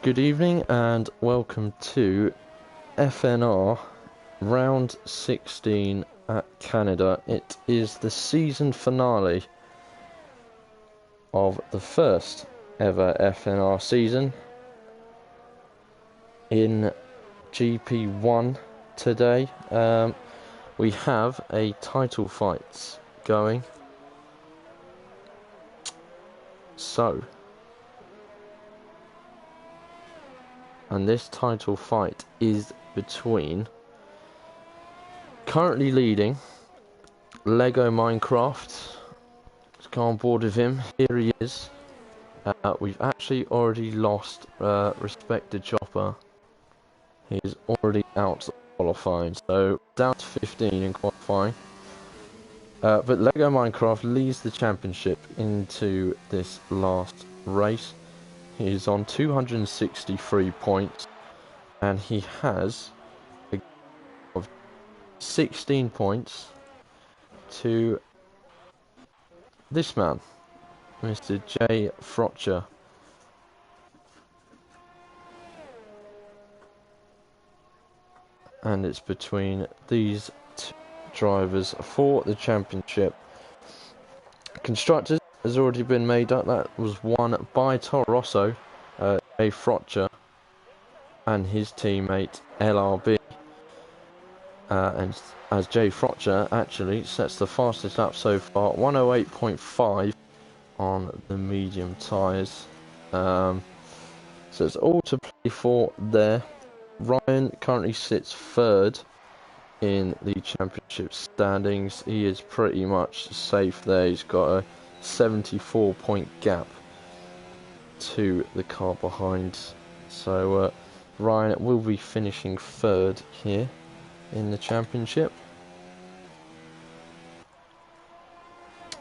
Good evening and welcome to FNR round 16 at Canada. It is the season finale of the first ever FNR season in GP1 today. We have a title fight going. And this title fight is between currently leading Lego Minecraft. Let's go on board with him. Here he is. We've actually already lost Respected Chopper. He's already out of qualifying, so down to 15 in qualifying. But Lego Minecraft leads the championship into this last race. He's on 263 points, and he has a of 16 points to this man, Mr. J. Frotcher. And it's between these two drivers for the championship. Constructors has already been made up. That was won by Toro Rosso, J. Frotcher, and his teammate LRB. And as J. Frotcher actually sets the fastest lap so far, 108.5 on the medium tyres. So it's all to play for there. Ryan currently sits third in the championship standings. He is pretty much safe there. He's got a 74-point gap to the car behind. So Ryan will be finishing third here in the championship.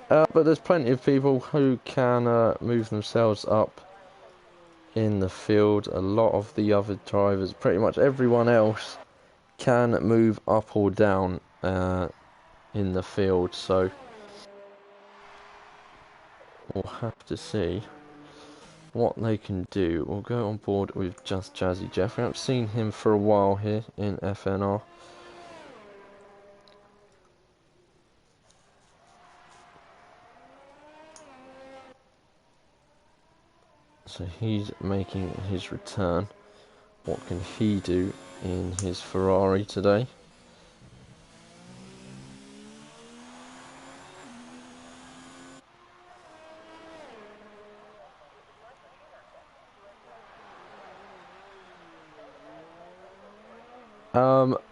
But there's plenty of people who can move themselves up in the field. A lot of the other drivers, pretty much everyone else, can move up or down in the field, so we'll have to see what they can do. We'll go on board with Just Jazzy Jeff. We haven't seen him for a while here in FNR. So he's making his return. What can he do in his Ferrari today?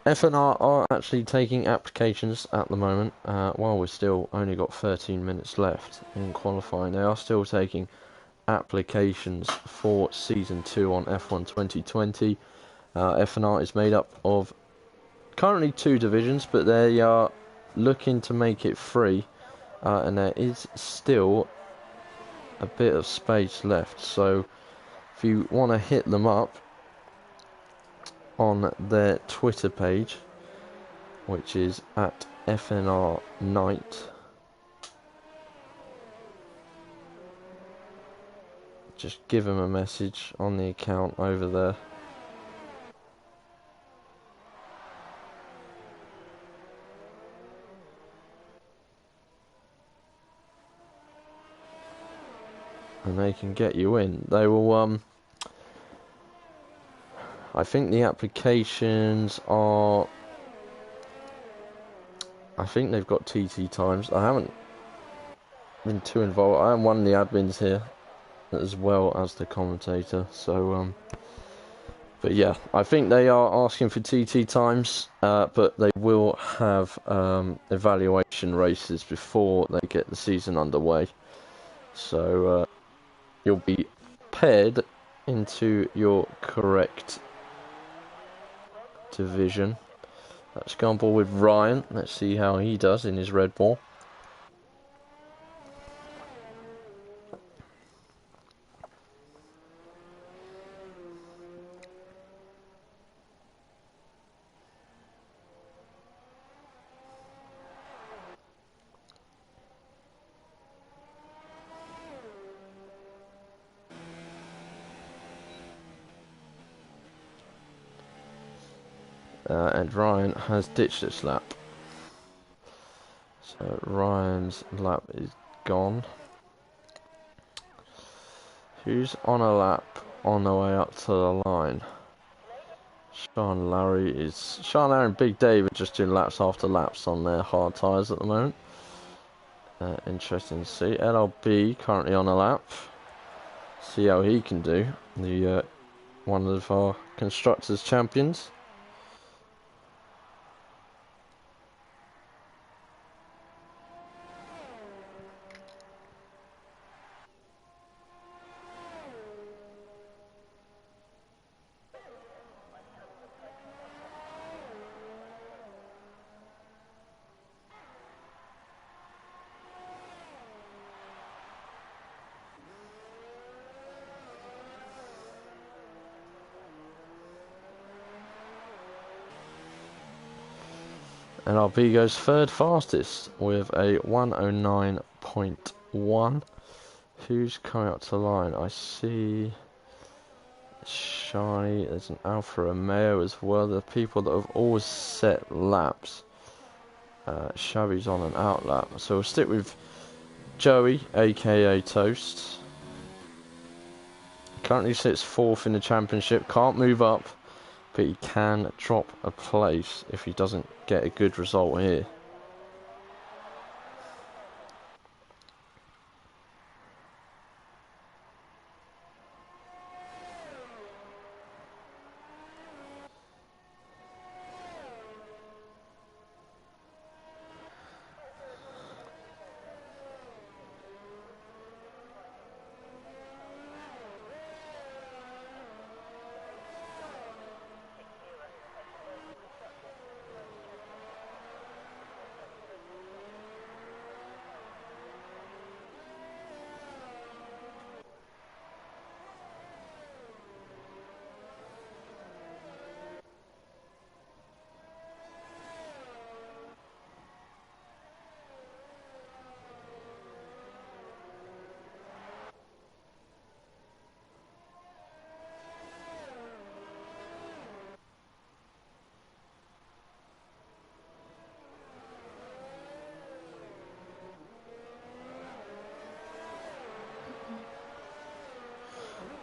FNR are actually taking applications at the moment. While we've still only got 13 minutes left in qualifying, they are still taking applications for Season 2 on F1 2020. FNR is made up of currently 2 divisions, but they are looking to make it 3, and there is still a bit of space left. So if you want to hit them up on their Twitter page, which is at FNR Night, just give them a message on the account over there. And they can get you in. They will, I think the applications are, I think they've got TT times. I haven't been too involved. I am one of the admins here, as well as the commentator, so but yeah, I think they are asking for TT times, but they will have evaluation races before they get the season underway, so you'll be paired into your correct division. Let's go on board with Ryan. Let's see how he does in his Red Bull. And Ryan has ditched this lap. So Ryan's lap is gone. Who's on a lap on the way up to the line? Sean Larry and Big David just doing laps after laps on their hard tyres at the moment. Interesting to see. LLB currently on a lap. See how he can do. The one of our constructors champions. And RB goes third fastest with a 109.1. Who's coming up to the line? I see Shiny, there's an Alfa Romeo as well. The people that have always set laps. Shabby's on an out lap. So we'll stick with Joey, aka Toast. Currently sits fourth in the championship. Can't move up, but he can drop a place if he doesn't get a good result here.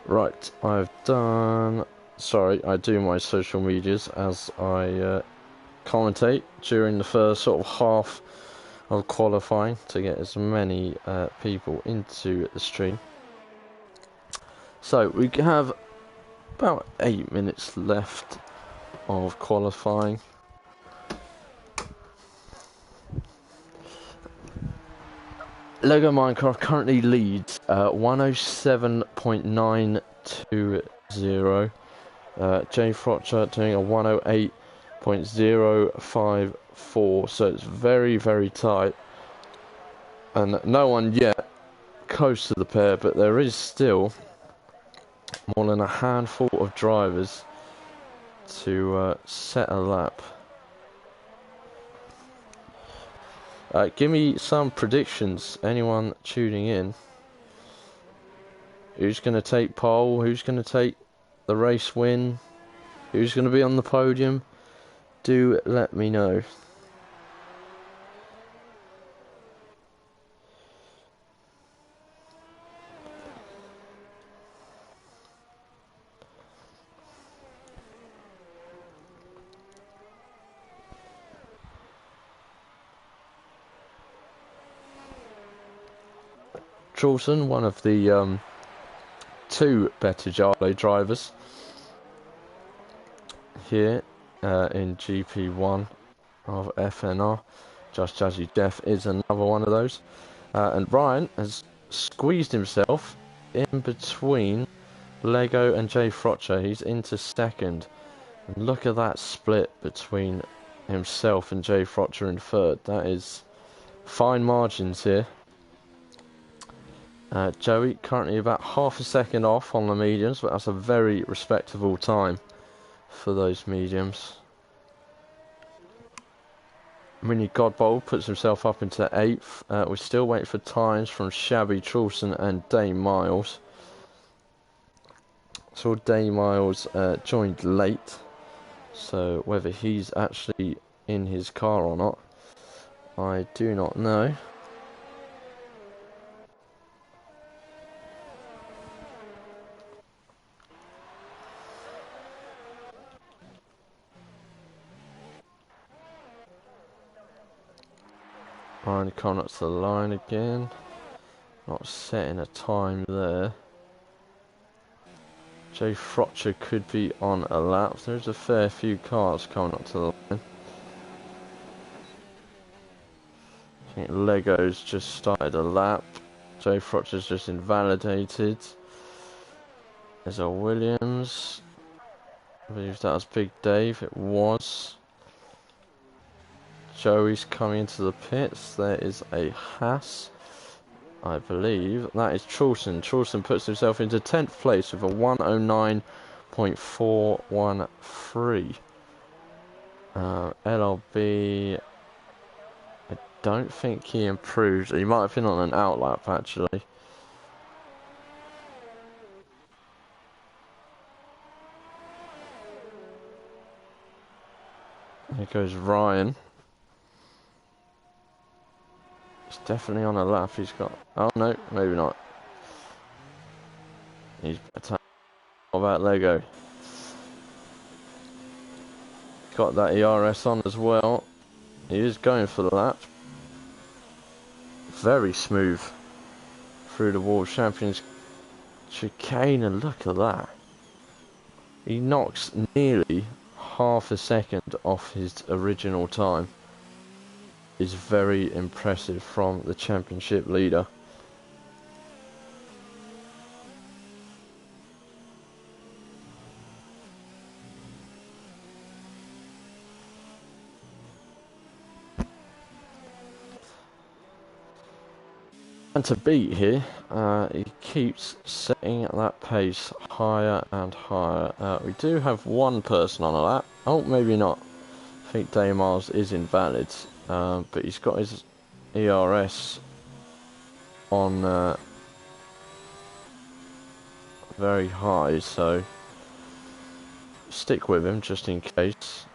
Right, I do my social medias as I commentate during the first sort of half of qualifying to get as many people into the stream. So we have about 8 minutes left of qualifying. Lego Minecraft currently leads 107.920. Jay Frotcher doing a 108.054. So it's very, very tight. And no one yet close to the pair, but there is still more than a handful of drivers to set a lap. Give me some predictions, anyone tuning in. Who's going to take pole? Who's going to take the race win? Who's going to be on the podium? Do let me know. Charlton, one of the two better Jale drivers here in GP1 of FNR. Just Jazzy Jeff is another one of those. And Ryan has squeezed himself in between Lego and Jay Frotcher. He's into second. And look at that split between himself and Jay Frotcher in third. That is fine margins here. Joey currently about half a second off on the mediums, but that's a very respectable time for those mediums. Mini Godbold puts himself up into 8th. We're still waiting for times from Shabby, Charlton and Dame Miles. So Dame Miles joined late, So whether he's actually in his car or not, I do not know. Ryan Connor's to the line again. Not setting a time there. Jay Frotcher could be on a lap. There's a fair few cars coming up to the line. I think Lego's just started a lap. Jay Frotcher's just invalidated. There's a Williams. I believe that was Big Dave. It was. Joey's coming into the pits. There is a Haas. I believe that is Chulson. Chulson puts himself into 10th place with a 109.413. LLB, I don't think he improved. He might have been on an outlap actually. Here goes Ryan. He's definitely on a lap. He's got. Oh no, maybe not. He's better. What about Lego? Got that ERS on as well. He is going for the lap. Very smooth through the World Champions chicane, and look at that. He knocks nearly half a second off his original time. Is very impressive from the championship leader. And to beat here, he keeps setting that pace higher and higher. We do have one person on a lap. Oh, maybe not. I think Daymars is invalid, but he's got his ERS on very high, so stick with him just in case.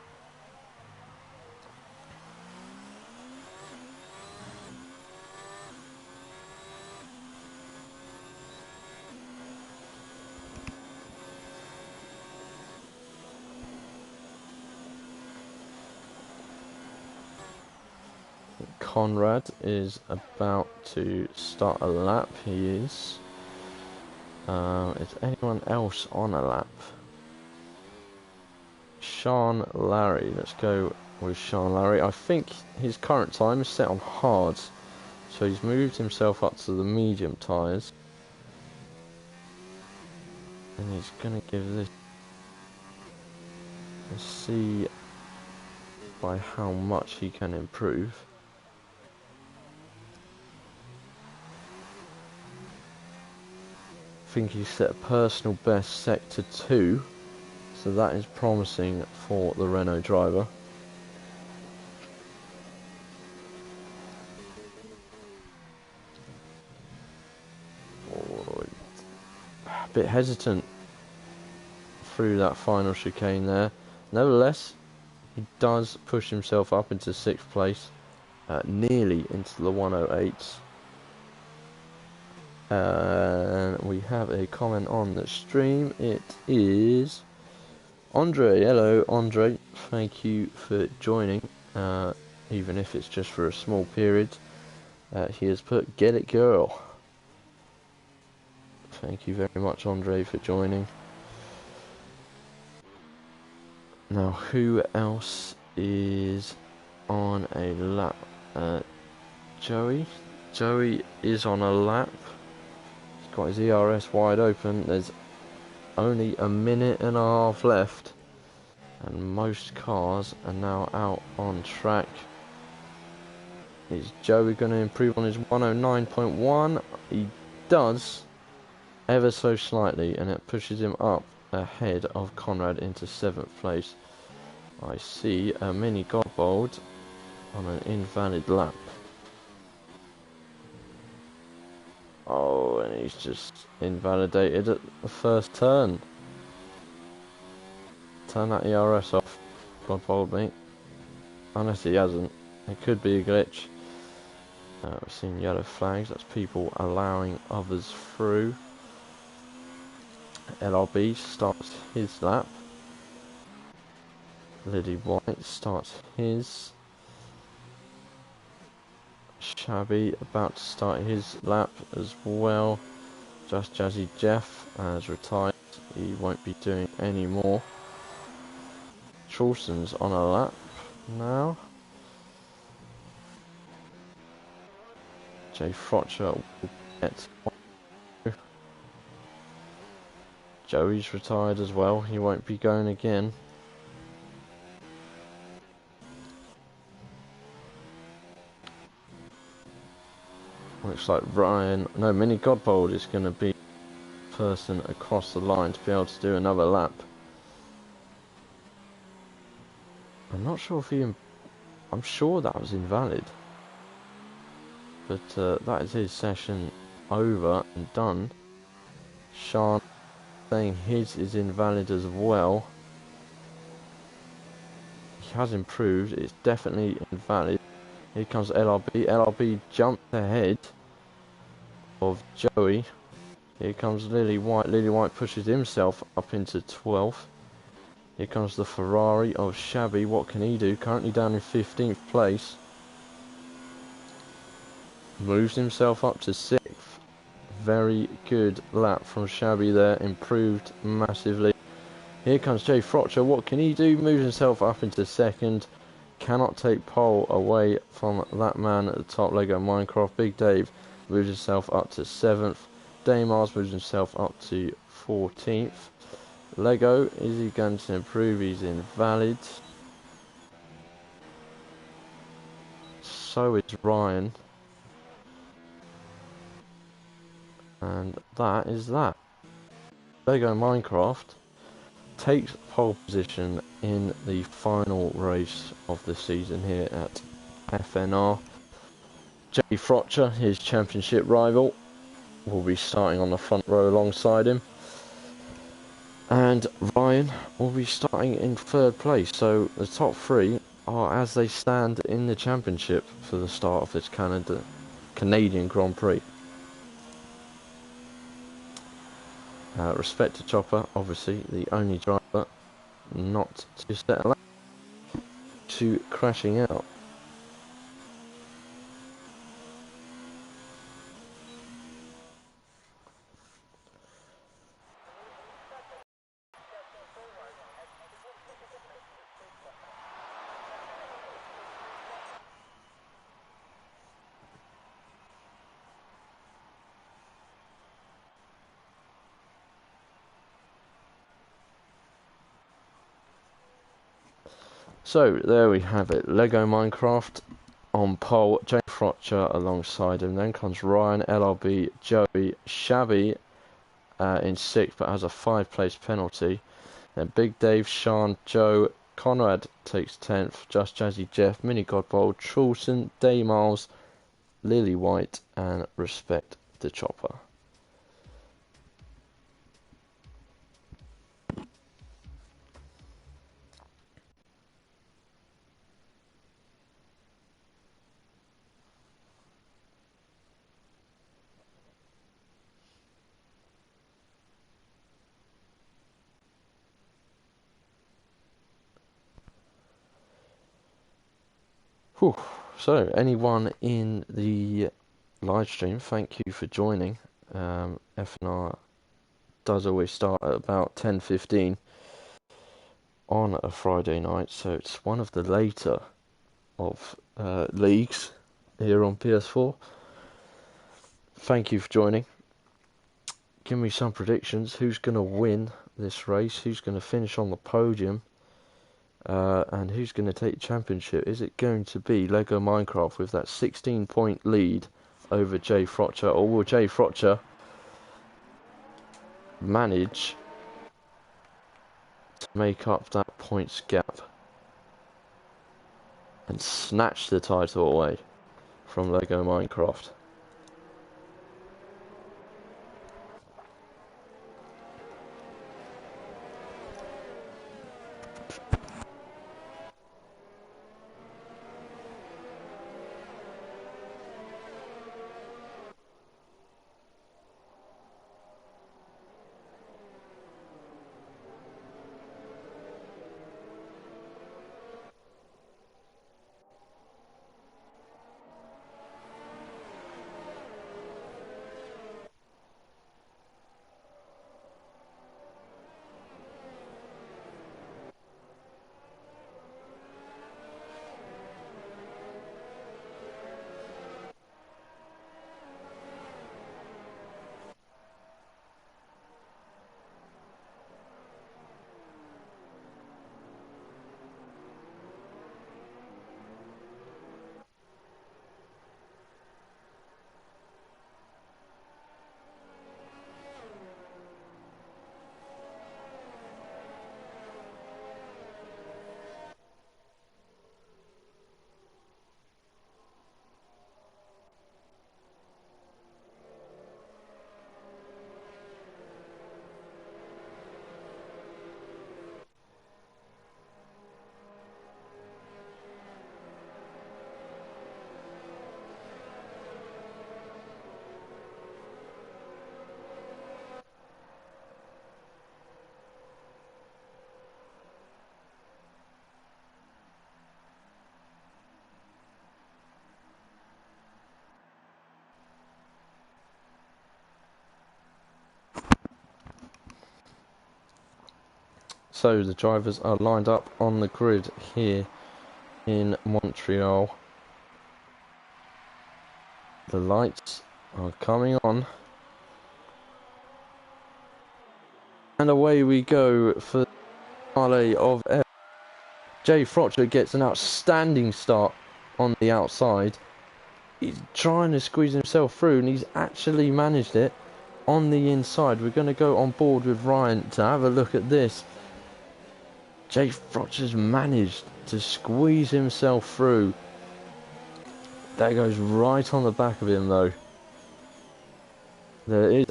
Conrad is about to start a lap. He is. Is anyone else on a lap? Sean Larry. Let's go with Sean Larry. I think his current time is set on hards, so he's moved himself up to the medium tyres. And he's going to give this. Let's see by how much he can improve. I think he set a personal best sector 2, so that is promising for the Renault driver. Oh, a bit hesitant through that final chicane there. Nevertheless, he does push himself up into 6th place, nearly into the 108s. And we have a comment on the stream. It is Andre. Hello, Andre. Thank you for joining, even if it's just for a small period. He has put, "Get it, girl." Thank you very much, Andre, for joining. Now, who else is on a lap? Joey. Joey is on a lap. Got his ERS wide open. There's only a minute and a half left, and most cars are now out on track. Is Joey going to improve on his 109.1? He does, ever so slightly, and it pushes him up ahead of Conrad into 7th place. I see a Mini Godbold on an invalid lap. Oh, and he's just invalidated at the first turn. Turn that ERS off. God followed me. Unless he hasn't. It could be a glitch. We've seen yellow flags. That's people allowing others through. LRB starts his lap. Lily White starts his. Shabby about to start his lap as well. Just Jazzy Jeff has retired. He won't be doing any more. Charleston's on a lap now. Jay Frotcher will get. Joey's retired as well. He won't be going again. Looks like Ryan. No, Mini Godbold is going to be the person across the line to be able to do another lap. I'm not sure if he. I'm sure that was invalid. But that is his session over and done. Sean saying his is invalid as well. He has improved. It's definitely invalid. Here comes LRB. LRB jumped ahead of Joey. Here comes Lily White. Lily White pushes himself up into 12th. Here comes the Ferrari of Shabby. What can he do? Currently down in 15th place. Moves himself up to 6th. Very good lap from Shabby there. Improved massively. Here comes Jay Frotcher. What can he do? Moves himself up into 2nd. Cannot take pole away from that man at the top. Lego Minecraft. Big Dave moves himself up to 7th. Daymars moves himself up to 14th. Lego, is he going to improve? He's invalid. So is Ryan. And that is that. Lego Minecraft takes pole position in the final race of the season here at FNR. Jay Frotcher, his championship rival, will be starting on the front row alongside him. And Ryan will be starting in 3rd place. So the top 3 are as they stand in the championship for the start of this Canadian Grand Prix. Respect to Chopper, obviously the only driver not to set a lap to crashing out. So there we have it. Lego Minecraft on pole, Jay Frotcher alongside him. Then comes Ryan, LRB, Joey, Shabby in 6th but has a 5-place penalty. Then Big Dave, Sean, Joe, Conrad takes 10th. Just Jazzy Jeff, Mini Godbold, Charleston, Daymars, Lily White, and Respect the Chopper. Whew. So, anyone in the live stream, thank you for joining. FNR does always start at about 10:15 on a Friday night, so it's one of the later of leagues here on PS4. Thank you for joining. Give me some predictions. Who's going to win this race? Who's going to finish on the podium? And who's going to take the championship? Is it going to be Lego Minecraft with that 16-point lead over Jay Frotcher, or will Jay Frotcher manage to make up that points gap and snatch the title away from Lego Minecraft? So the drivers are lined up on the grid here in Montreal. The lights are coming on. And away we go for the finale of F. Jay Frotcher gets an outstanding start on the outside. He's trying to squeeze himself through, and he's actually managed it on the inside. We're going to go on board with Ryan to have a look at this. Jay Frotcher's managed to squeeze himself through. That goes right on the back of him, though. There is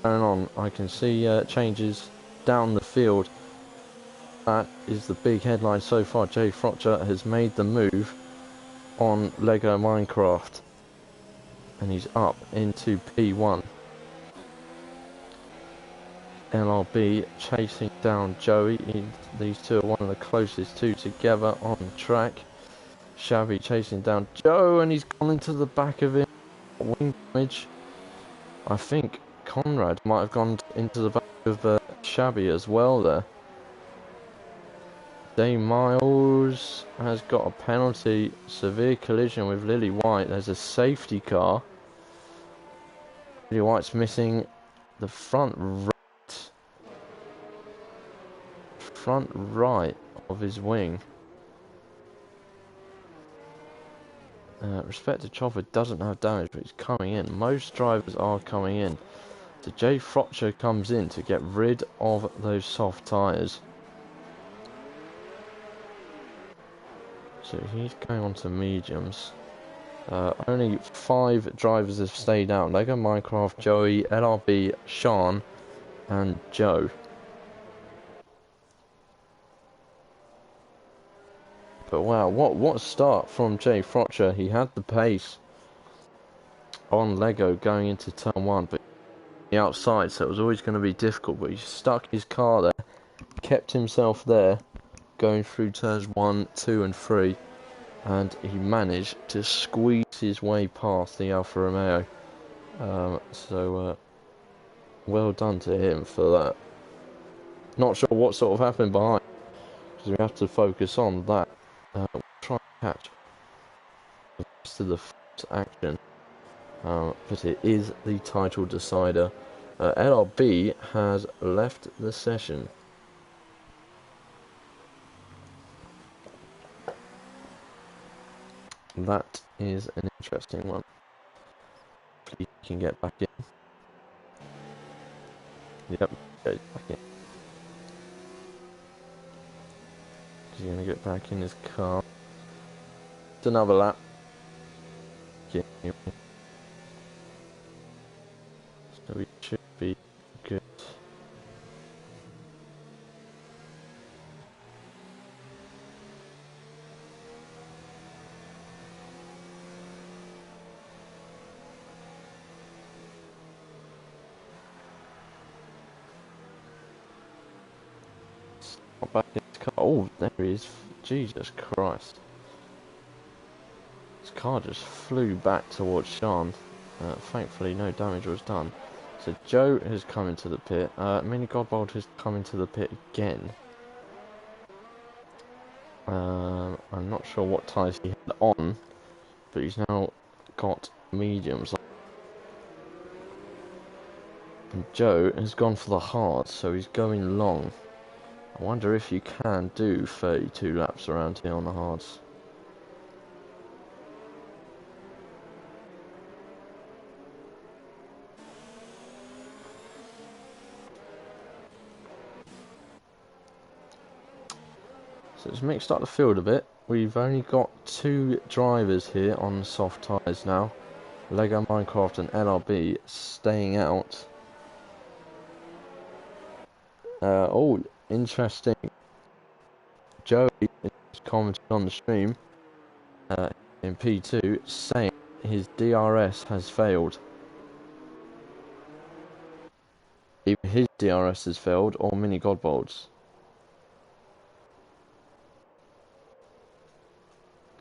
going on. I can see changes down the field. That is the big headline so far. Jay Frotcher has made the move on Lego Minecraft, and he's up into P1. LRB chasing down Joey. These two are one of the closest two together on track. Shabby chasing down Joe, and he's gone into the back of him. Wing damage. I think Conrad might have gone into the back of Shabby as well there. Dave Miles has got a penalty. Severe collision with Lily White. There's a safety car. Lily White's missing the front right of his wing. Respected Chopper doesn't have damage, but he's coming in. Most drivers are coming in. So Jay Frotcher comes in to get rid of those soft tyres. So he's going on to mediums. Only 5 drivers have stayed out. Lego Minecraft, Joey, LRB, Sean, and Joe. But wow, what a start from Jay Frotcher. He had the pace on Lego going into turn 1, but the outside, so it was always going to be difficult. But he stuck his car there, kept himself there, going through turns 1, 2, and 3, and he managed to squeeze his way past the Alfa Romeo. Well done to him for that. Not sure what sort of happened behind, because we have to focus on that. We'll try and catch the rest of the action, but it is the title decider. LRB has left the session. That is an interesting one. Hopefully he can get back in. Yep, goes back in. He's going to get back in his car. It's another lap. Yeah. So we should be good. Back in his car. Oh, there he is. Jesus Christ. His car just flew back towards Sean. Thankfully, no damage was done. So Joe has come into the pit. Mini Godbold has come into the pit again. I'm not sure what tyres he had on, but he's now got mediums. And Joe has gone for the hard, so he's going long. I wonder if you can do 32 laps around here on the hards. So it's mixed up the field a bit. We've only got 2 drivers here on soft tyres now. Lego Minecraft and LRB staying out. Oh, interesting. Joey is commenting on the stream in P2 saying his DRS has failed. Either his DRS has failed or Mini Godbold's.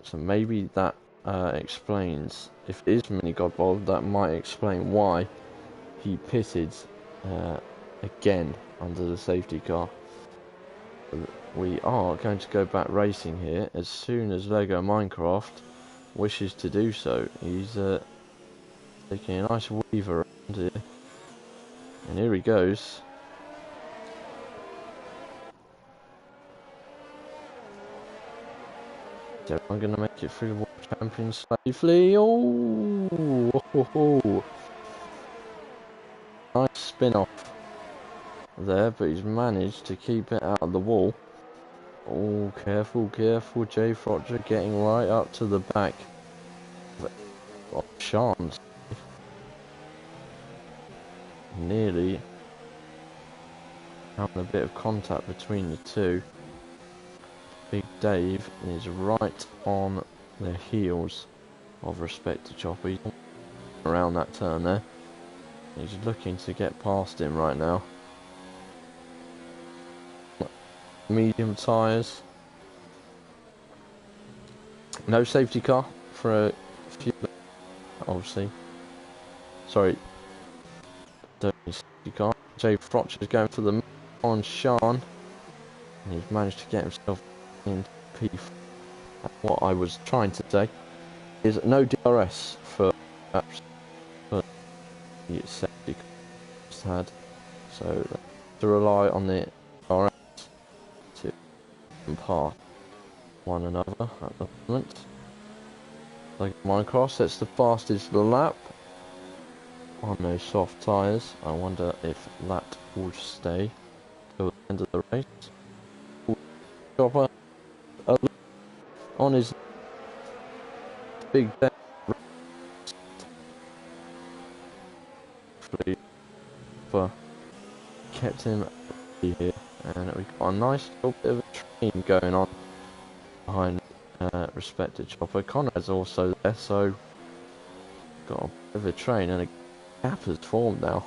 So maybe that explains, if it is Mini Godbold, that might explain why he pitted again under the safety car. we are going to go back racing here as soon as Lego Minecraft wishes to do so. He's taking a nice weave around here. And here he goes. So I'm going to make it through the World Champions safely. Oh! Nice spin-off there, but he's managed to keep it out of the wall. Oh, careful, careful. Jay Frotcher getting right up to the back of Sean's. Nearly having a bit of contact between the two. Big Dave is right on the heels of Respect to Chopper. He's around that turn there. He's looking to get past him right now. Medium tyres. No safety car for a few, obviously. Sorry. Don't need safety car. Jay Frotcher is going for the on Sean. And he's managed to get himself into P4. What I was trying to say is no DRS for the safety car had. So to rely on the DRS to pass one another at the moment. Like Minecraft sets the fastest lap on those soft tyres. I wonder if that will stay till the end of the race. Chopper on his big deck. Kept him here, and we got a nice little bit of a train going on behind Respect to Chopper. Conrad's also there, so got a bit of a train, and a gap has formed now.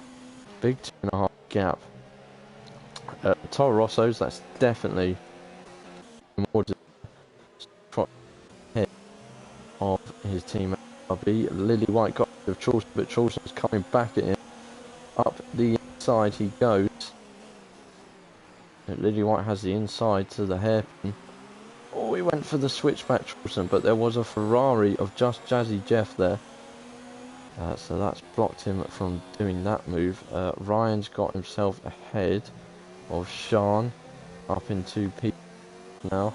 Big 2.5 gap. Toro Rosso's, that's definitely more head of his team. RB. Lily White got rid of Charleston, but Charleston's coming back at him. Up the inside he goes. Lily White has the inside to the hairpin. Oh, he went for the switchback Charleston, but there was a Ferrari of just Jazzy Jeff there. So that's blocked him from doing that move. Ryan's got himself ahead of Sean up into P now.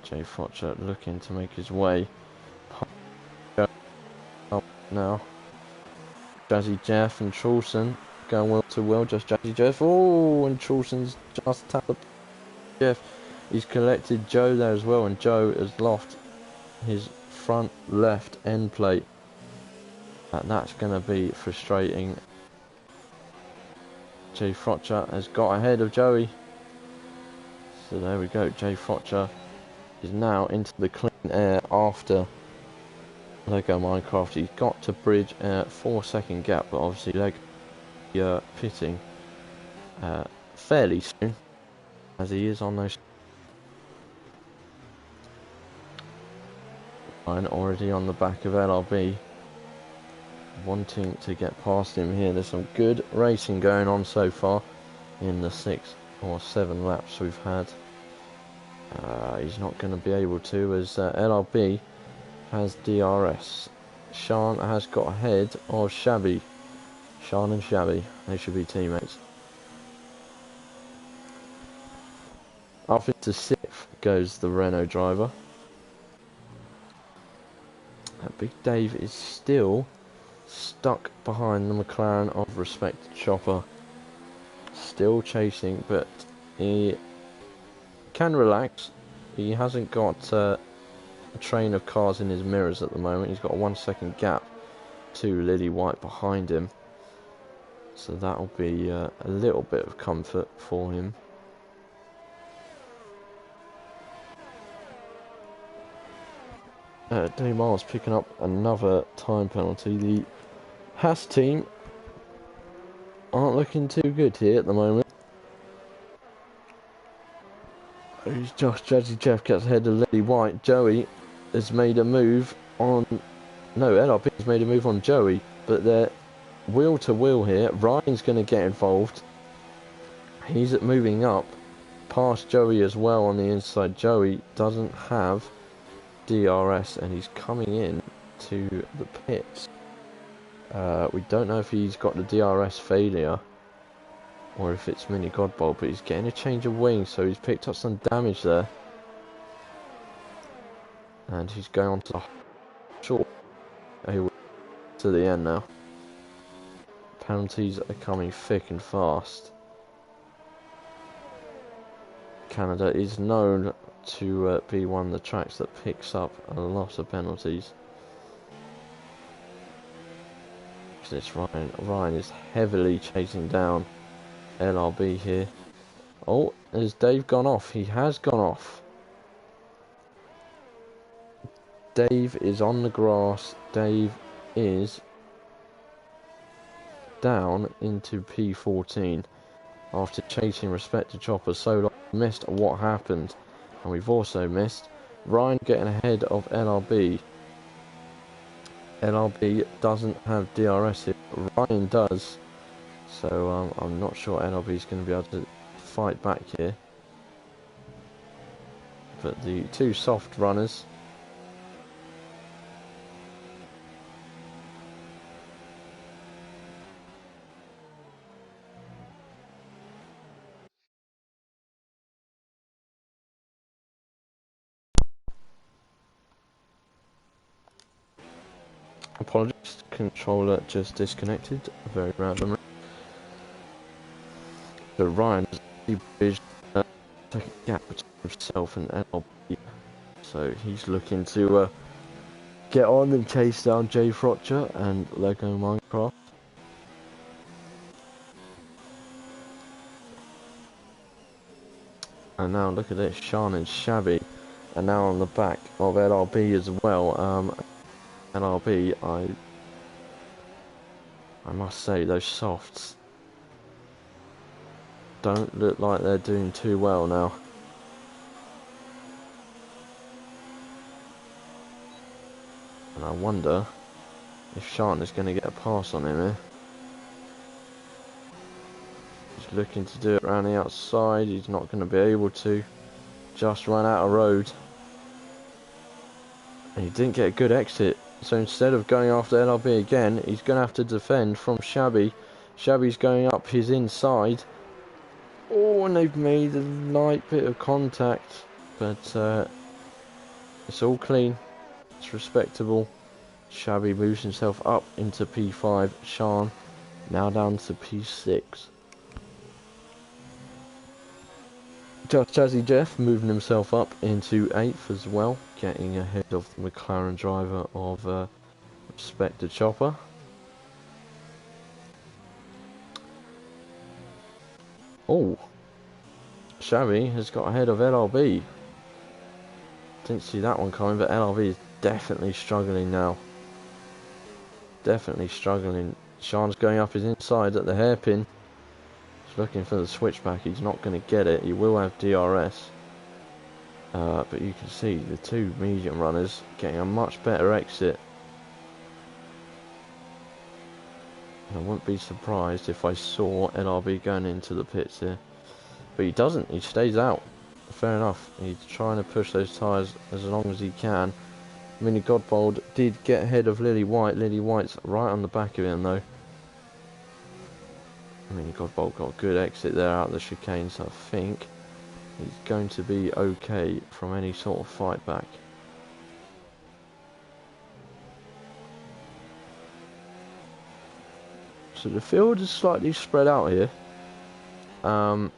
Jay Frotcher looking to make his way up now. Jazzy Jeff and Charleston going well to well, just Jazzy Jeff. Oh, and Charleston's just tapped the Jeff. He's collected Joe there as well, and Joe has lost his front left end plate. And that's going to be frustrating. Jay Frotcher has got ahead of Joey. So there we go. Jay Frotcher is now into the clean air after Lego Minecraft. He's got to bridge a 4-second gap, but obviously Lego pitting fairly soon, as he is on those. Already on the back of LRB, wanting to get past him here. There's some good racing going on so far in the 6 or 7 laps we've had. He's not going to be able to, as LRB has DRS. Sean has got ahead of Shabby. Sean and Shabby, they should be teammates. Up into 6th goes the Renault driver. Big Dave is still stuck behind the McLaren of Respect Chopper. Still chasing, but he can relax. He hasn't got a train of cars in his mirrors at the moment. He's got a 1-second gap to Lily White behind him. So that'll be a little bit of comfort for him. Danny Miles picking up another time penalty. The Haas team aren't looking too good here at the moment. Jazzy Jeff gets ahead of Lily White. Joey has made a move on... No, LRB has made a move on Joey, but they're wheel to wheel here. Ryan's going to get involved. He's moving up past Joey as well on the inside. Joey doesn't have DRS and he's coming in to the pits. We don't know if he's got the DRS failure or if it's mini godbolt, but he's getting a change of wing, so he's picked up some damage there. And he's going on to the short to the end now. Penalties are coming thick and fast. Canada is known to be one of the tracks that picks up a lot of penalties. This Ryan is heavily chasing down LRB here. Oh, has Dave gone off? He has gone off. Dave is on the grass. Dave is down into P14 after chasing Respected Chopper so long. Missed what happened, and we've also missed Ryan getting ahead of LRB. LRB doesn't have DRS here. Ryan does, so I'm not sure LRB is going to be able to fight back here. But the two soft runners, apologies, controller just disconnected very randomly. So Ryan has take a gap between himself and LRB, so he's looking to get on and chase down Jay Frotcher and Lego Minecraft. And now look at this, Sean and Shabby are now on the back of LRB as well. LRB, I must say, those softs don't look like they're doing too well now. And I wonder if Sean is going to get a pass on him here. He's looking to do it around the outside. He's not going to be able to. Just run out of road. And he didn't get a good exit. So instead of going after LRB again, he's going to have to defend from Shabby. Shabby's going up his inside. Oh, and they've made a light bit of contact. But it's all clean. It's respectable. Shabby moves himself up into P5. Sean now down to P6. Just Jazzy Jeff moving himself up into 8th as well, getting ahead of the McLaren driver of Respected Chopper. Oh, Shabby has got ahead of LRB. Didn't see that one coming, but LRB is definitely struggling now. Definitely struggling. Sean's going up his inside at the hairpin. He's looking for the switchback. He's not going to get it. He will have DRS. But you can see the two medium runners getting a much better exit. I wouldn't be surprised if I saw LRB going into the pits here. But he doesn't. He stays out. Fair enough. He's trying to push those tyres as long as he can. Mini Godbold did get ahead of Lily White. Lily White's right on the back of him though. Mini Godbold got a good exit there out of the chicane, so I think he's going to be okay from any sort of fight back. So the field is slightly spread out here. And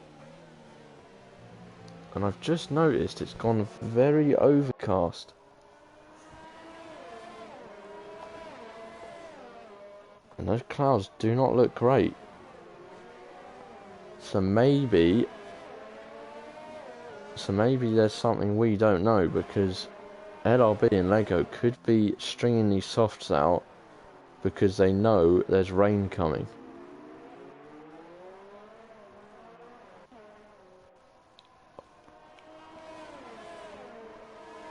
I've just noticed it's gone very overcast. And those clouds do not look great. So maybe there's something we don't know, because LRB and Lego could be stringing these softs out because they know there's rain coming.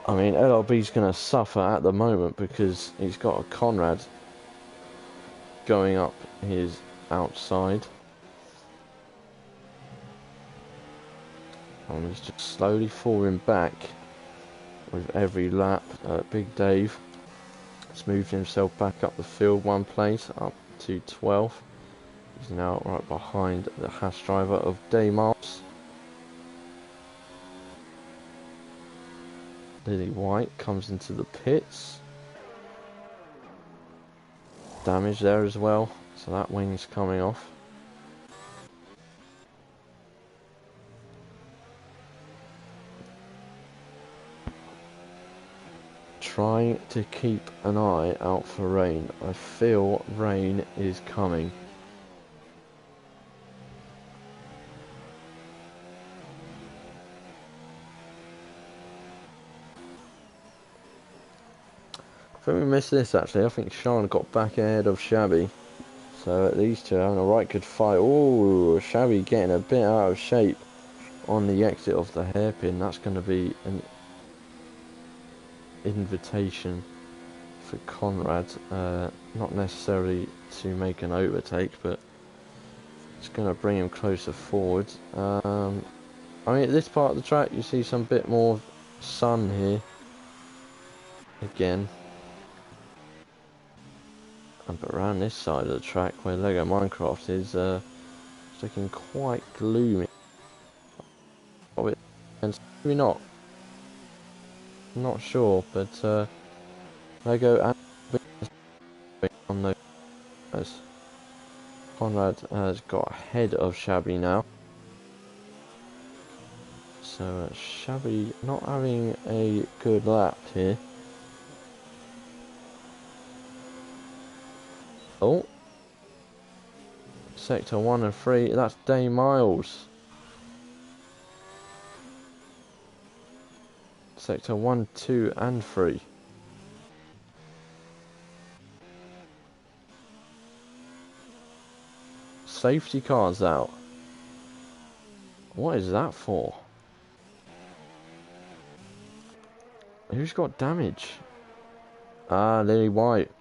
I mean, LRB's going to suffer at the moment because he's got a Conrad going up his outside. And he's just slowly falling back with every lap. Big Dave has moved himself back up the field one place, up to 12th. He's now right behind the Haas driver of Damars. Lily White comes into the pits. Damage there as well, so that wing's coming off. Trying to keep an eye out for rain. I feel rain is coming. I think we missed this actually. I think Sean got back ahead of Shabby. So these two having a right good fight. Oh, Shabby getting a bit out of shape on the exit of the hairpin. That's going to be an invitation for Conrad. Not necessarily to make an overtake, but it's going to bring him closer forward. I mean, at this part of the track, you see some bit more sun here. Again. But around this side of the track where Lego Minecraft is looking quite gloomy. And maybe not. Not sure, but Lego and on those. Conrad has got ahead of Shabby now. So Shabby not having a good lap here. Oh, sector 1 and 3, that's Day Miles. Sector 1, 2 and 3. Safety cars out. What is that for? Who's got damage? Ah, Lily White.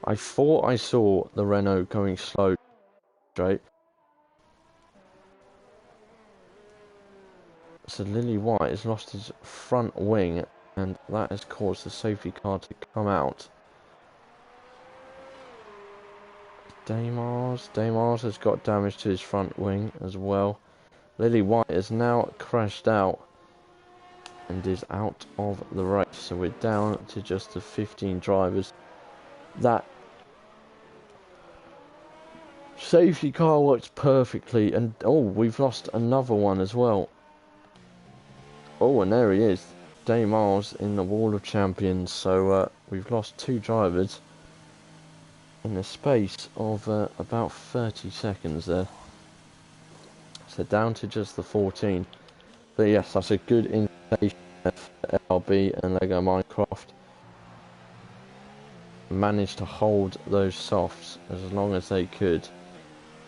I thought I saw the Renault going slow straight. So Lily White has lost his front wing and that has caused the safety car to come out. Damars has got damage to his front wing as well. Lily White has now crashed out and is out of the race. So we're down to just the 15 drivers. That safety car works perfectly, and oh, we've lost another one as well. Oh, and there he is, Damars in the Wall of Champions. So we've lost 2 drivers in the space of about 30 seconds there. So down to just the 14. But yes, that's a good indication for LB and Lego Minecraft. Managed to hold those softs as long as they could.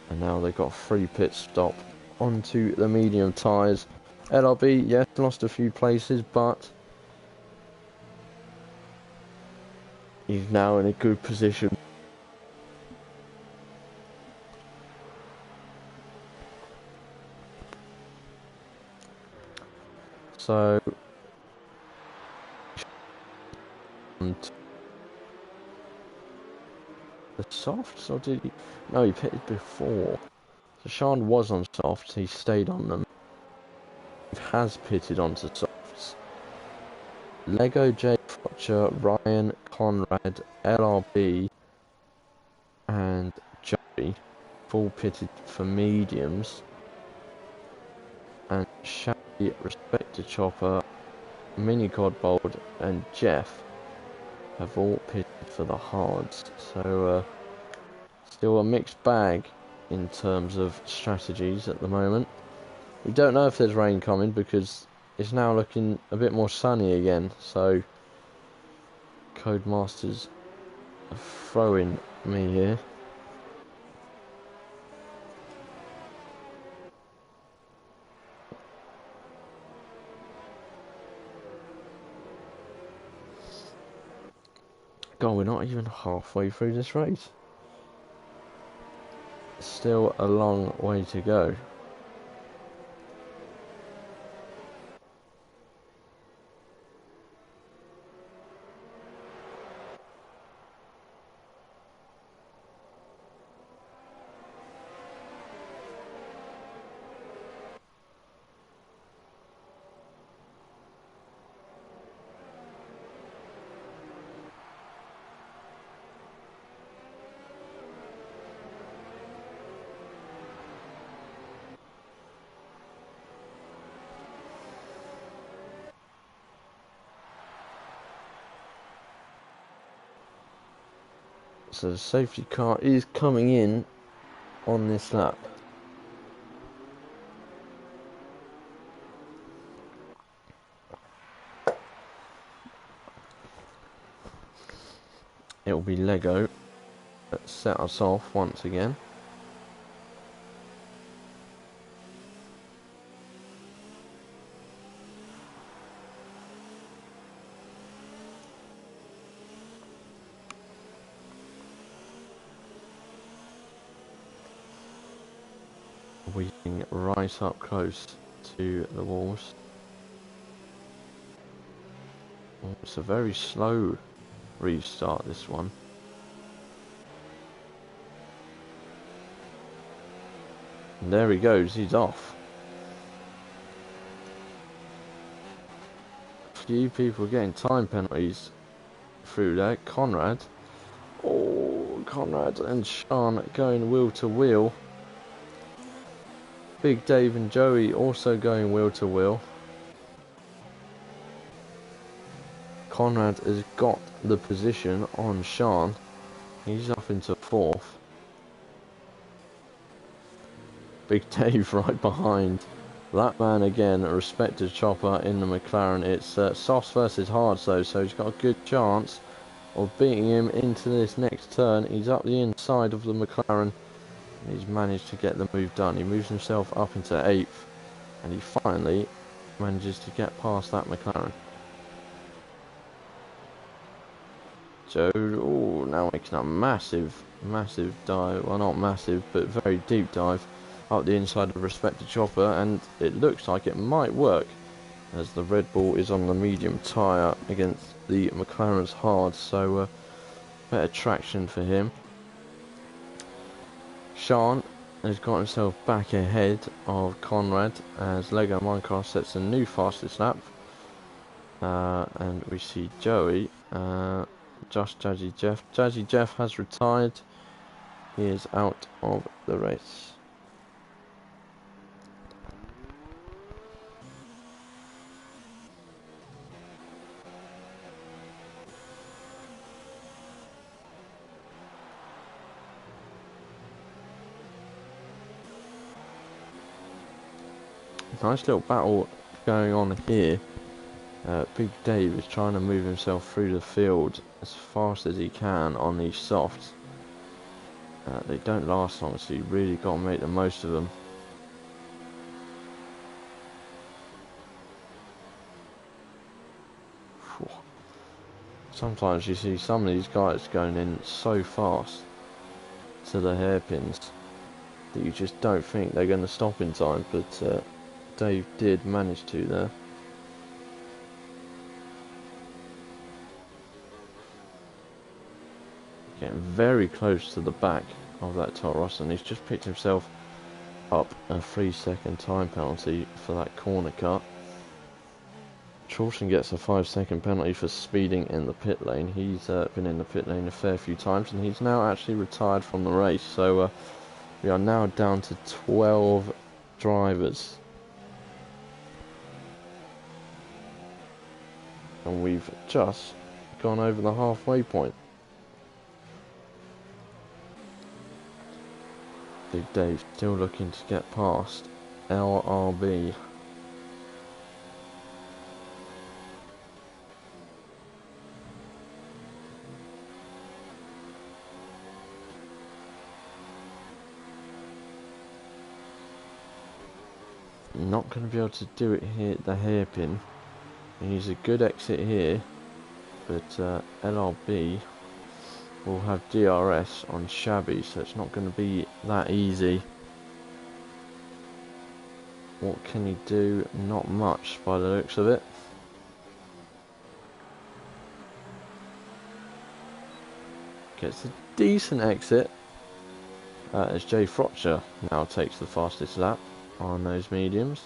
And now they've got a free pit stop onto the medium tyres. LRB, yes, lost a few places, but he's now in a good position. So, and the softs, or did he? No, he pitted before. So Sean was on softs, he stayed on them. He has pitted onto softs. Lego, J. Fletcher, Ryan, Conrad, LRB, and Joey full pitted for mediums. And Shabby, Respector Chopper, Mini Godbold, and Jeff have all pitted for the hards. So still a mixed bag in terms of strategies at the moment. We don't know if there's rain coming because it's now looking a bit more sunny again. So Codemasters are throwing me here. God, we're not even halfway through this race. still a long way to go. So the safety car is coming in on this lap. It will be Lego that set us off once again. Weaving right up close to the walls. Oh, it's a very slow restart, this one. And there he goes, he's off. A few people getting time penalties through there. Conrad. Oh, Conrad and Sean going wheel to wheel. Big Dave and Joey also going wheel to wheel. Conrad has got the position on Sean. He's up into fourth. Big Dave right behind. That man again, a respected chopper in the McLaren. It's softs versus hards though, so he's got a good chance of beating him into this next turn. He's up the inside of the McLaren. He's managed to get the move done. He moves himself up into 8th, and he finally manages to get past that McLaren. So, oh, now making a massive dive. Well, not massive, but very deep dive up the inside of the respected chopper, and it looks like it might work as the Red Bull is on the medium tyre against the McLaren's hard, so better traction for him. Sean has got himself back ahead of Conrad as Lego Minecraft sets a new fastest lap. And we see Joey, just Jazzy Jeff. Jazzy Jeff has retired. He is out of the race. Nice little battle going on here. Big Dave is trying to move himself through the field as fast as he can on these softs. They don't last long, so you really got to make the most of them. Sometimes you see some of these guys going in so fast to the hairpins that you just don't think they're going to stop in time, but Dave did manage to there. Getting very close to the back of that Toro Rosso, and he's just picked himself up a 3-second time penalty for that corner cut. Chorson gets a 5-second penalty for speeding in the pit lane. He's been in the pit lane a fair few times, and he's now actually retired from the race. So we are now down to 12 drivers. And we've just gone over the halfway point. Big Dave still looking to get past LRB. Not going to be able to do it here at the hairpin. He needs a good exit here, but LRB will have DRS on Shabby, so it's not going to be that easy. What can he do? Not much by the looks of it. Gets a decent exit as Jay Frotcher now takes the fastest lap on those mediums.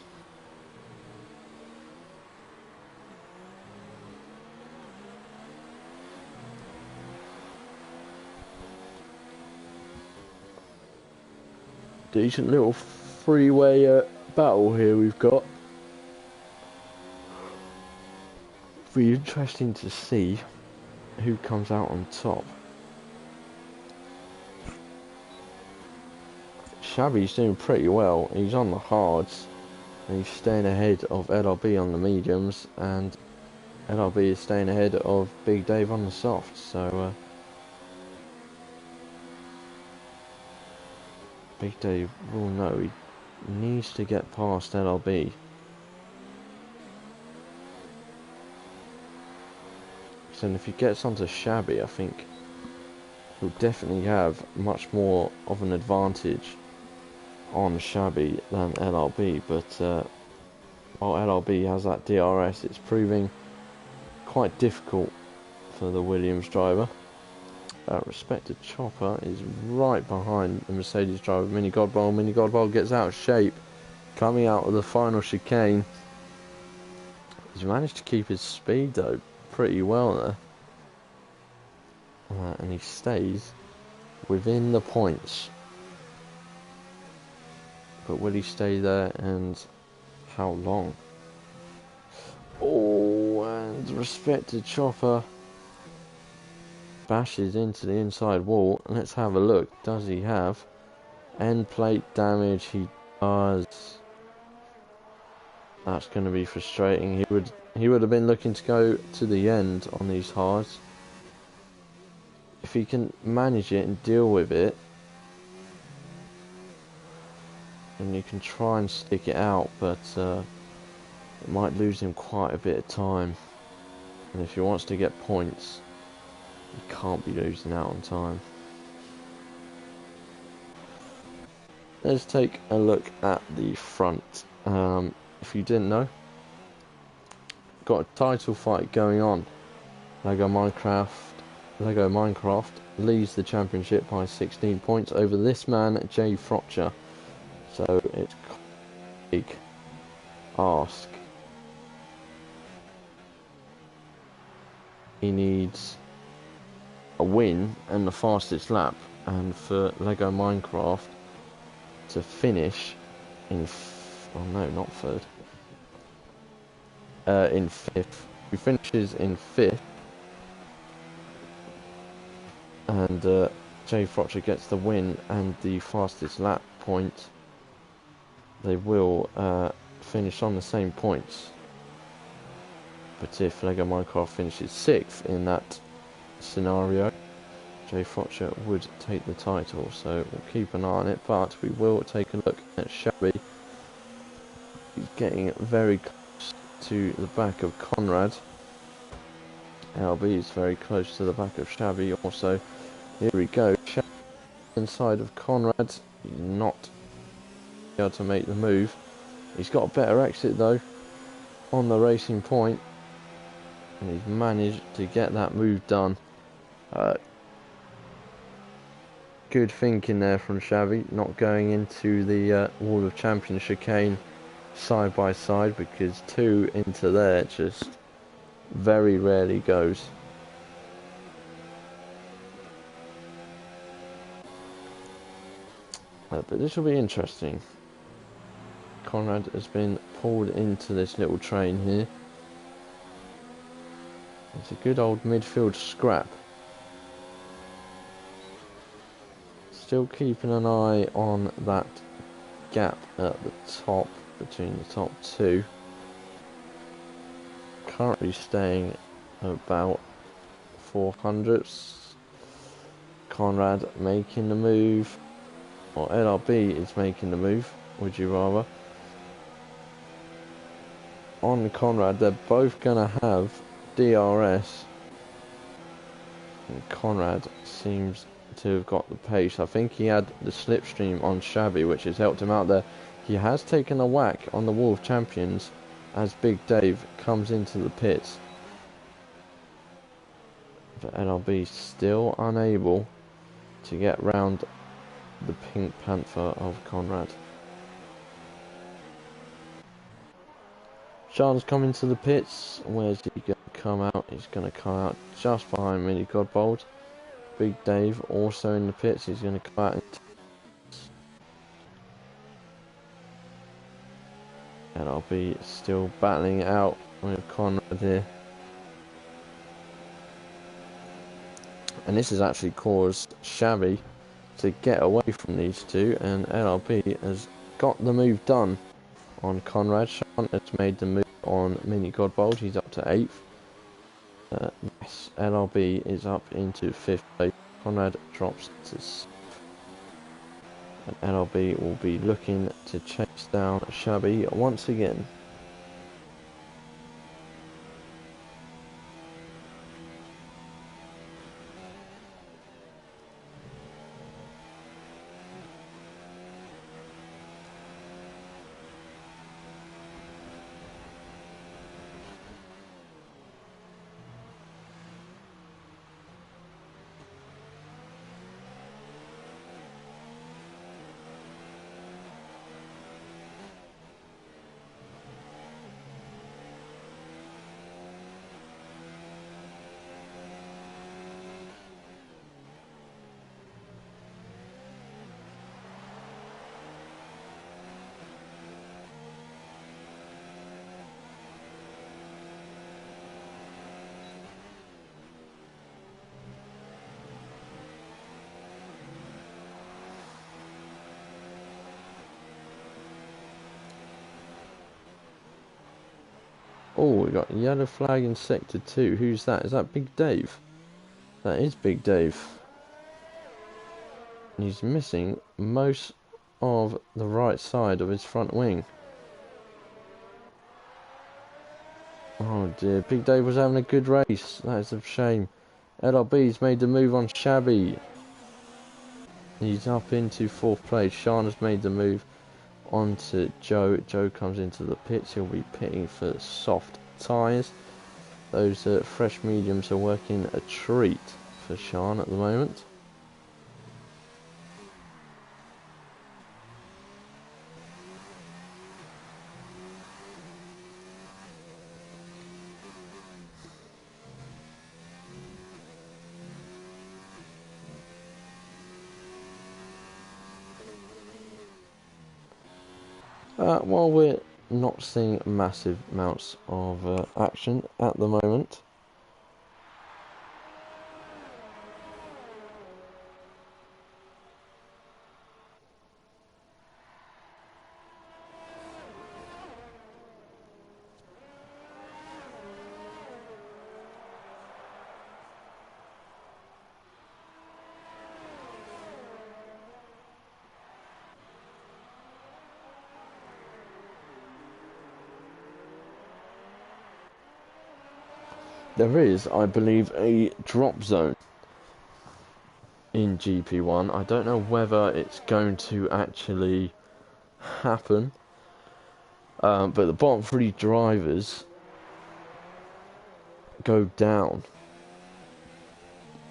Decent little freeway battle here we've got. Be interesting to see who comes out on top. Shabby's doing pretty well. He's on the hards and he's staying ahead of LRB on the mediums, and LRB is staying ahead of Big Dave on the softs. So Big Dave will know he needs to get past LRB. So if he gets onto Shabby, I think he'll definitely have much more of an advantage on Shabby than LRB, but while LRB has that DRS, it's proving quite difficult for the Williams driver. Respected Chopper is right behind the Mercedes driver, Mini Godbowl. Mini Godbowl gets out of shape, coming out of the final chicane. He's managed to keep his speed though pretty well there, and he stays within the points. But will he stay there, and how long? Oh, and Respected Chopper bashes into the inside wall. Let's have a look. Does he have end plate damage? He does. That's going to be frustrating. He would have been looking to go to the end on these hards. If he can manage it and deal with it, and you can try and stick it out, but it might lose him quite a bit of time. And if he wants to get points, he can't be losing out on time. Let's take a look at the front. If you didn't know, got a title fight going on. Lego Minecraft leads the championship by 16 points over this man, Jay Frotcher. So it's a big ask. He needs a win and the fastest lap, and for Lego Minecraft to finish in not third, in fifth. He finishes in fifth, and Jay Frotcher gets the win and the fastest lap point. They will finish on the same points. But if Lego Minecraft finishes sixth in that scenario, Jay Frotcher would take the title. So we'll keep an eye on it, but we will take a look at Shabby. He's getting very close to the back of Conrad. LB is very close to the back of Shabby also. Here we go. Shabby inside of Conrad. He's not able to make the move. He's got a better exit though on the racing point, and he's managed to get that move done. Good thinking there from Shabby, not going into the Wall of Champions chicane side by side, because two into there just very rarely goes. But this will be interesting. Conrad has been pulled into this little train here. It's a good old midfield scrap. Still keeping an eye on that gap at the top between the top two. Currently staying about 400ths. Conrad making the move, or LRB is making the move, would you rather? On Conrad, they're both going to have DRS. And Conrad seems to have got the pace. I think he had the slipstream on Shabby, which has helped him out there. He has taken a whack on the wall of champions as Big Dave comes into the pits. But LRB still unable to get round the Pink Panther of Conrad. Sean's coming to the pits. Where's he going to come out? He's going to come out just behind Mini Godbold. Big Dave also in the pits. He's going to come out. LRB still battling it out with Conrad here. And this has actually caused Shabby to get away from these two, and LRB has got the move done on Conrad. Sean has made the move on Mini Godbold. He's up to 8th. Yes, LRB is up into 5th place. Conrad drops to 6th. And LRB will be looking to chase down Shabby once again. Oh, we got a yellow flag in Sector 2. Who's that? Is that Big Dave? That is Big Dave. And he's missing most of the right side of his front wing. Oh dear, Big Dave was having a good race. That is a shame. LRB's made the move on Shabby. He's up into 4th place. Sean has made the move onto Joe. Joe comes into the pits. He'll be pitting for soft tyres. Those fresh mediums are working a treat for Sean at the moment. While we're not seeing massive amounts of action at the moment, there is, I believe, a drop zone in GP1. I don't know whether it's going to actually happen, but the bottom 3 drivers go down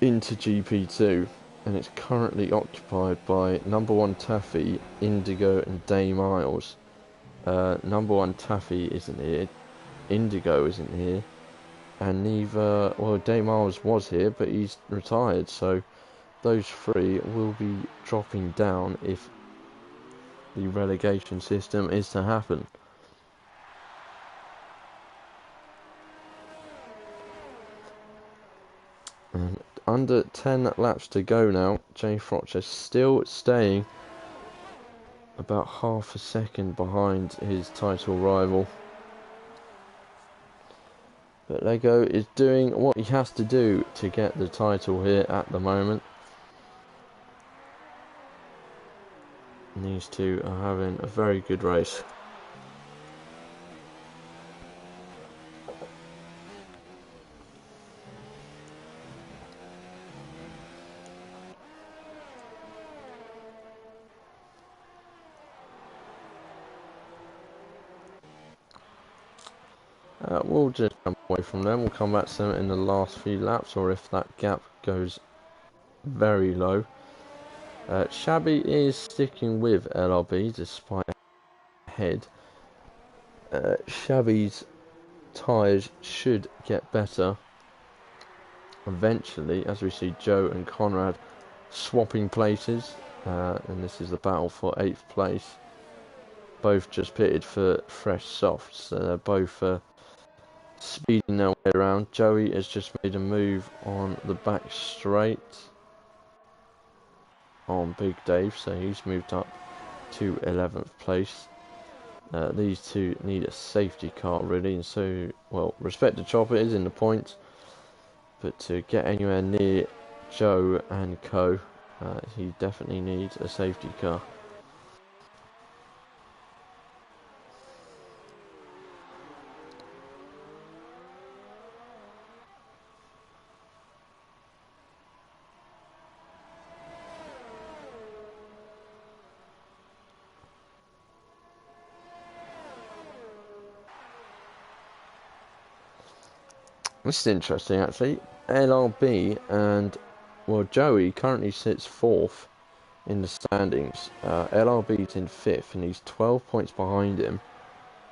into GP2, and it's currently occupied by number 1 Taffy, Indigo and Day Miles. Number 1 Taffy isn't here, Indigo isn't here, and neither, well, Day Miles was here, but he's retired, so those 3 will be dropping down if the relegation system is to happen. And under 10 laps to go now. Jay Frotcher still staying about half a second behind his title rival. But Lego is doing what he has to do to get the title here at the moment. And these two are having a very good race. We'll just jump away from them. We'll come back to them in the last few laps, or if that gap goes very low. Shabby is sticking with LRB despite ahead. Shabby's tyres should get better eventually, as we see Joe and Conrad swapping places, and this is the battle for 8th place. Both just pitted for fresh softs, so they're both speeding their way around. Joey has just made a move on the back straight on Big Dave, so he's moved up to 11th place. These two need a safety car really, and so, well, respect to Chopper is in the points, but to get anywhere near Joe and Co, he definitely needs a safety car. This is interesting actually. LRB and, well, Joey currently sits 4th in the standings. LRB's in 5th and he's 12 points behind him.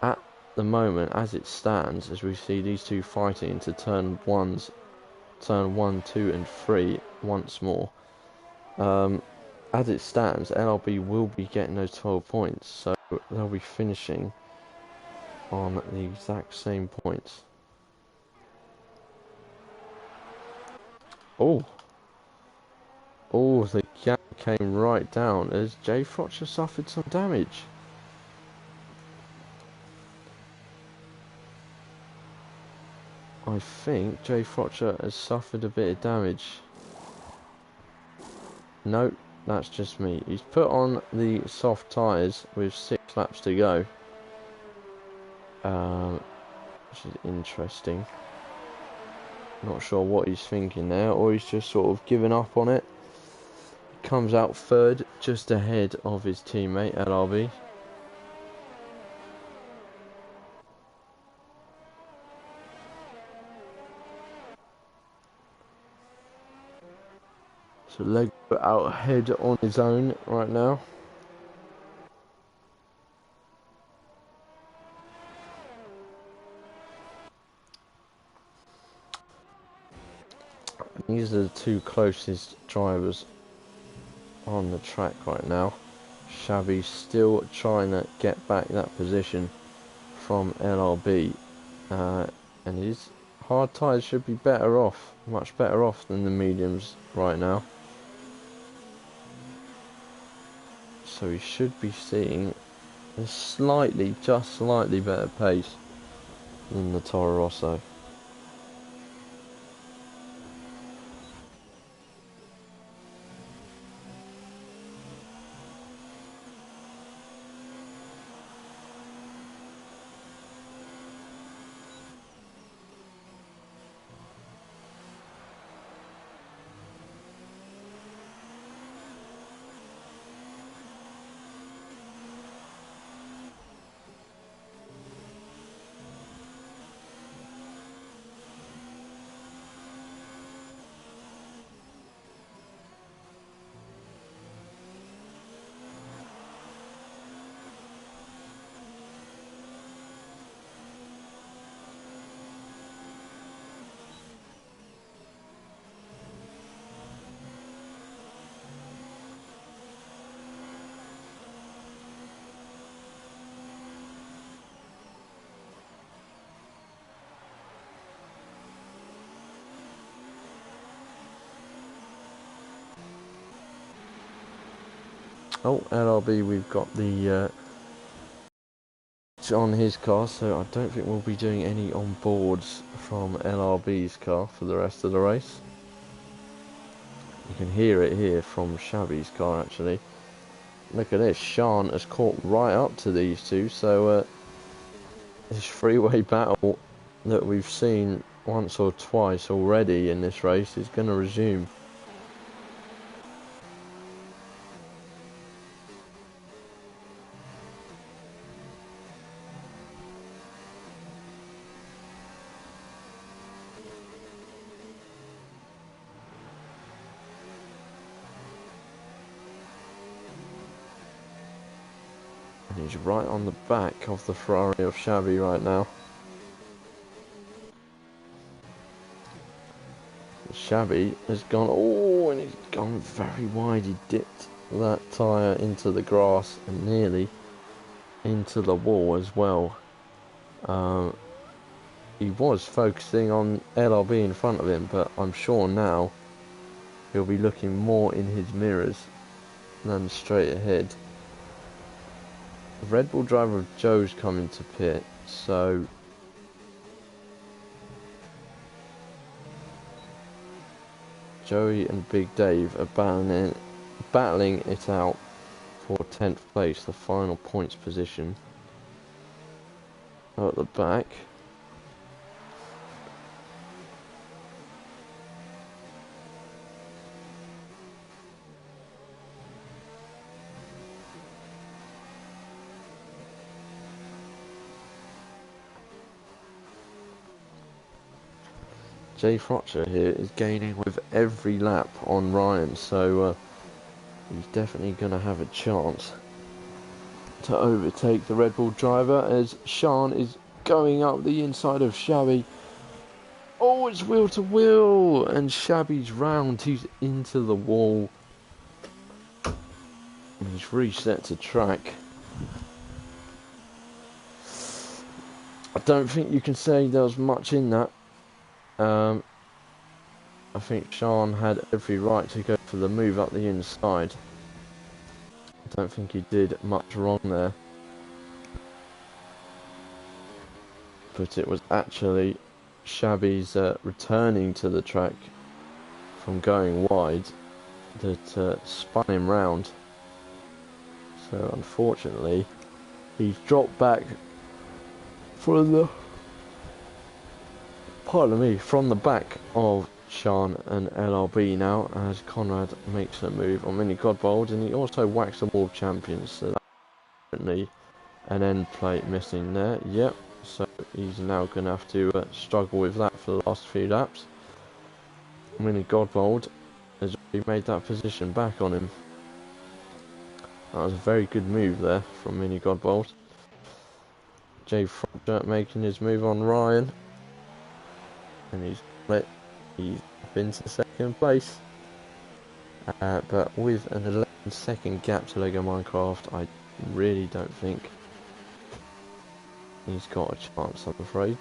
At the moment, as it stands, as we see these two fighting into turn 1, 2 and 3 once more. As it stands, LRB will be getting those 12 points, so they'll be finishing on the exact same points. Oh, the gap came right down as Jay Frotcher suffered some damage. I think Jay Frotcher has suffered a bit of damage. Nope, that's just me. He's put on the soft tyres with 6 laps to go. Which is interesting. Not sure what he's thinking there, or he's just sort of given up on it. Comes out 3rd, just ahead of his teammate LRB. So Leg out ahead on his own right now. These are the two closest drivers on the track right now. Shabby's still trying to get back that position from LRB, and his hard tyres should be better off, much better off than the mediums right now. So he should be seeing a slightly, just slightly better pace than the Toro Rosso. Oh, LRB, we've got the on his car, so I don't think we'll be doing any onboards from LRB's car for the rest of the race. You can hear it here from Shabby's car actually. Look at this, Sean has caught right up to these two, so this freeway battle that we've seen once or twice already in this race is going to resume. he's right on the back of the Ferrari of Xavi right now. Xavi has gone, oh, and he's gone very wide. He dipped that tyre into the grass and nearly into the wall as well. He was focusing on LRB in front of him, but I'm sure now he'll be looking more in his mirrors than straight ahead. The Red Bull driver of Joe's coming to pit, so Joey and Big Dave are battling it out for 10th place, the final points position. At the back, Jay Frotcher here is gaining with every lap on Ryan, so he's definitely going to have a chance to overtake the Red Bull driver as Sean is going up the inside of Xavi. Oh, it's wheel to wheel, and Xavi's round. He's into the wall. And he's reset to track. I don't think you can say there was much in that. I think Sean had every right to go for the move up the inside. I don't think he did much wrong there. But it was actually Xavi's returning to the track from going wide that spun him round. So unfortunately, he's dropped back from the from the back of Sean and LRB now, as Conrad makes a move on Mini Godbold, and he also whacks the World Champions, so that's definitely an end plate missing there. Yep, so he's now going to have to struggle with that for the last few laps. Mini Godbold has already made that position back on him. That was a very good move there from Mini Godbold. Jay Frotcher making his move on Ryan, and he's been to second place, but with an 11-second gap to Lego Minecraft, I really don't think he's got a chance, I'm afraid.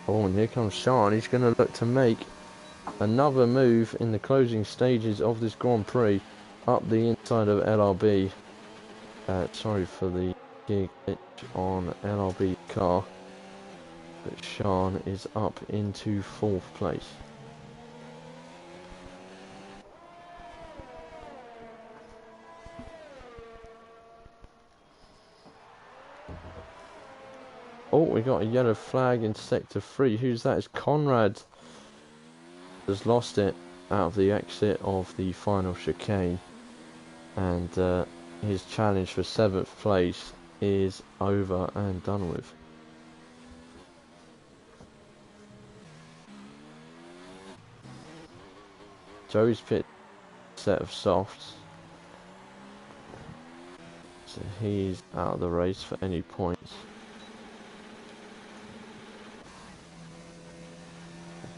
Oh, and here comes Sean. He's going to look to make another move in the closing stages of this Grand Prix up the inside of LRB. Sorry for the glitch on LRB car, but Sean is up into 4th place. Oh, we got a yellow flag in sector 3. Who's that? It's Conrad. Has lost it out of the exit of the final chicane, and his challenge for 7th place is over and done with. Joey's pit set of softs, so he's out of the race for any points.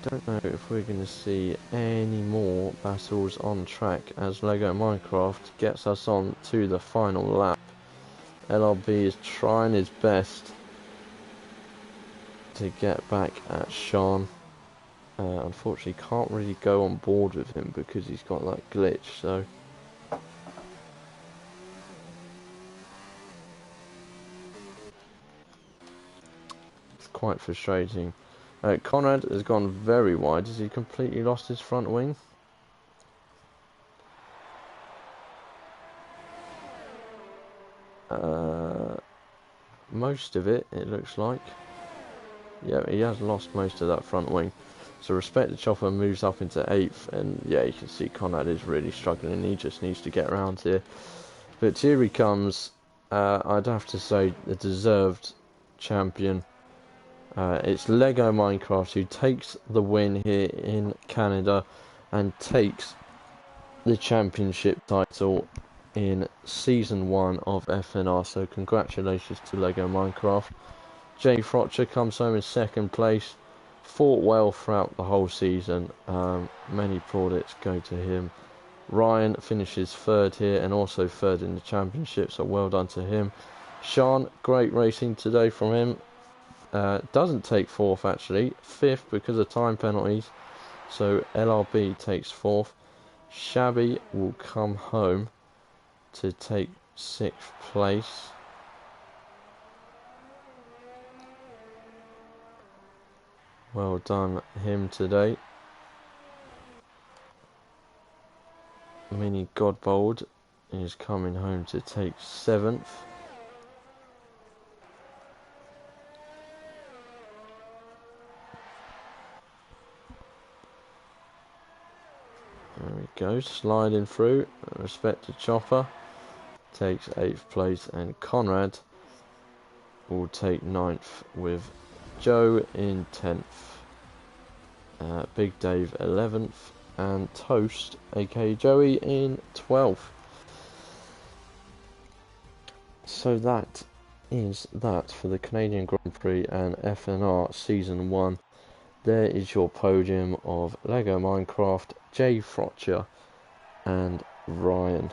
I don't know if we're going to see any more battles on track as Lego Minecraft gets us on to the final lap. LRB is trying his best to get back at Sean. Unfortunately can't really go on board with him because he's got that glitch, so it's quite frustrating. Conrad has gone very wide. Has he completely lost his front wing? Most of it looks like. Yeah, he has lost most of that front wing. So Respect the Chopper moves up into 8th, and yeah, you can see Conrad is really struggling. He just needs to get around here. But here he comes, I'd have to say the deserved champion. It's Lego Minecraft who takes the win here in Canada and takes the championship title in Season 1 of FNR. So congratulations to Lego Minecraft. Jay Frotcher comes home in second place. Fought well throughout the whole season. Many plaudits go to him. Ryan finishes third here and also third in the championship, so well done to him. Sean, great racing today from him. Doesn't take fourth actually, fifth because of time penalties. So LRB takes fourth. Shabby will come home to take sixth place. Well done him today. Mini Godbold is coming home to take seventh. There we go, sliding through. Respect to Chopper takes 8th place, and Conrad will take 9th with Joe in 10th. Big Dave 11th, and Toast, aka Joey, in 12th. So that is that for the Canadian Grand Prix and FNR Season 1. There is your podium of Lego Minecraft, Jay Frotcher and Ryan.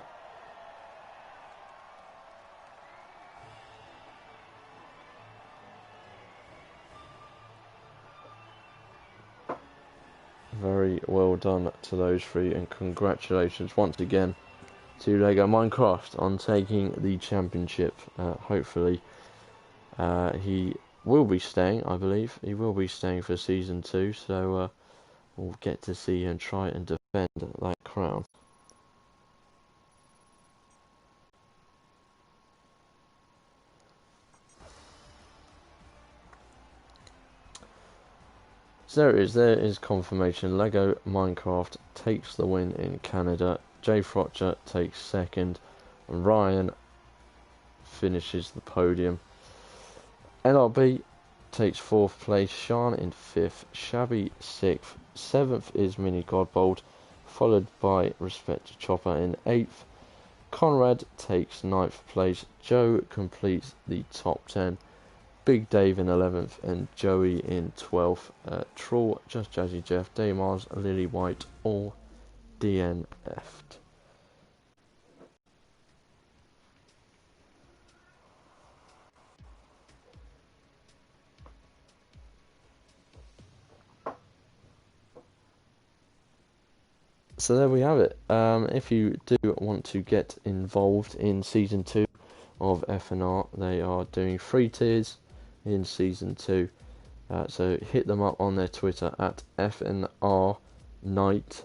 Very well done to those three, and congratulations once again to Lego Minecraft on taking the championship. Hopefully he will be staying, I believe. He will be staying for Season 2, so we'll get to see him try and defend that crown. So there is confirmation. Lego Minecraft takes the win in Canada. Jay Frotcher takes second, and Ryan finishes the podium. LRB takes 4th place, Sean in 5th, Shabby 6th, 7th is Mini Godbold, followed by Respect to Chopper in 8th. Conrad takes 9th place, Joe completes the top 10, Big Dave in 11th, and Joey in 12th. Troll, Just Jazzy Jeff, Daymars, Lily White all DNF'd. So there we have it. If you do want to get involved in Season 2 of FNR, they are doing 3 tiers in Season 2. So hit them up on their Twitter at FNR Night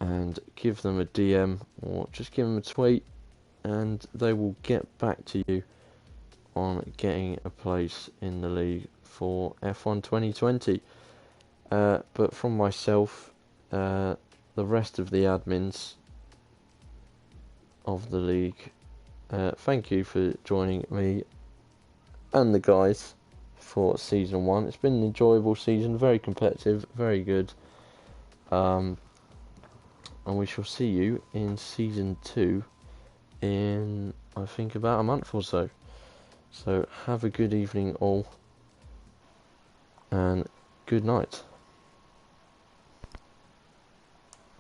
and give them a DM or just give them a tweet, and they will get back to you on getting a place in the league for F1 2020. But from myself, the rest of the admins of the league, thank you for joining me and the guys for Season 1. It's been an enjoyable season, very competitive, very good. And we shall see you in Season 2 in, I think, about a month or so. So have a good evening all, and good night.